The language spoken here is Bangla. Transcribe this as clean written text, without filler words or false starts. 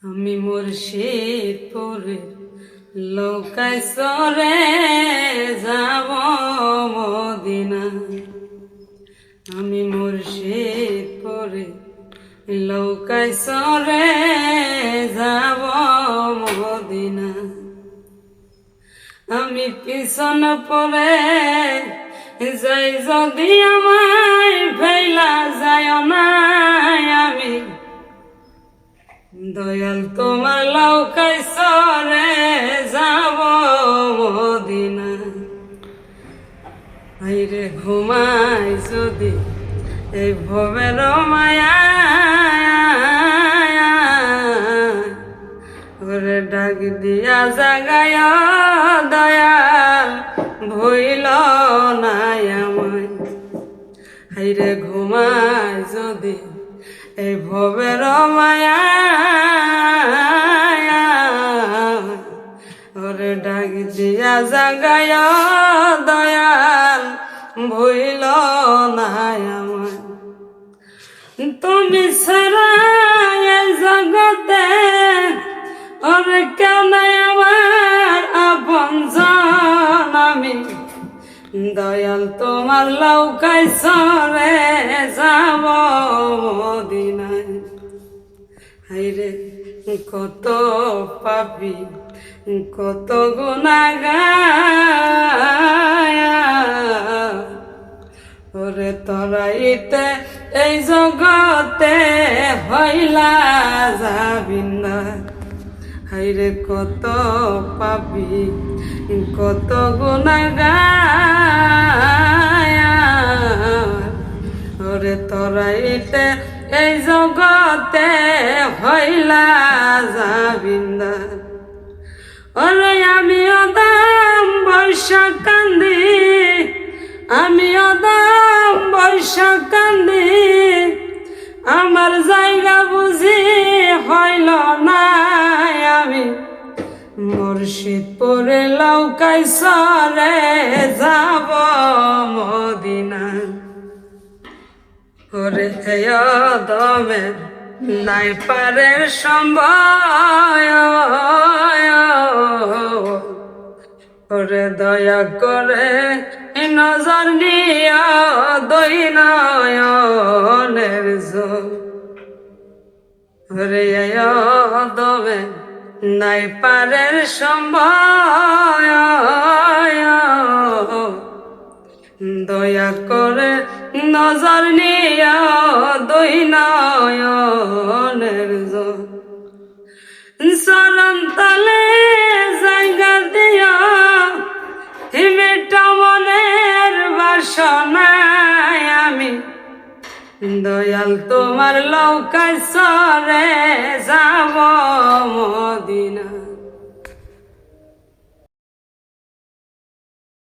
আমি মুর্শিদপুরে লৌকায় সরে যাব মদিনা। আমি মুর্শিদপুরে লৌকায় সরে যাব মদিনা। আমি পিছন পরে যাই যদি আমায় ফেলা যায় না, আমি দয়াল তোমার লৌকায় সরে যাব মদিনা। আইরে ঘুমাই যদি এই ভবের মায়া, ওরে ডাক দিয়া জাগায় দয়াল ভইল নাই আমায়। আইরে ঘুমাই যদি এই ভবের মায়া, ওরে ডাক দিয়া জাগায় দয়াল ভইল নাই আমায়। তুমি ছাড়া এই জগতে ওরে কেউ নাই আমার আপনজন। আমি দয়াল তোমার লৌকায় সরে যাব মদিনায়। হাইরে কত পাপী কত গুনাহগার, ওরে তরাইতে এই জগতে হইলা যাবিন্দা। হাইরে কত পাপী কত গুনাহগার, ওরে তরাইতে এই জগতে হইলা যাবিন্দা। ওরে আমি অদাম বর্ষা কান্দি, আমি অদাম বর্ষা কান্দি, আমার জায়গা বুঝি হইল না। আমি মুর্শিদপুরে লৌকায় সরে যাব মদিনা। ওরে দমে নাই পারে সম্ভব, ওরে দয়া করে নজর নিয়া দই নয়নের জল। ওরে দমে নাই পারে সম্ভব, দয়া করে নজর নিয়া দই নয়নের জল। চরণ তলে জায়গা দিয়া হিমেটা মনের বাসনায়, আমি দয়াল তোমার লৌকায় সরে যাব মদিনা।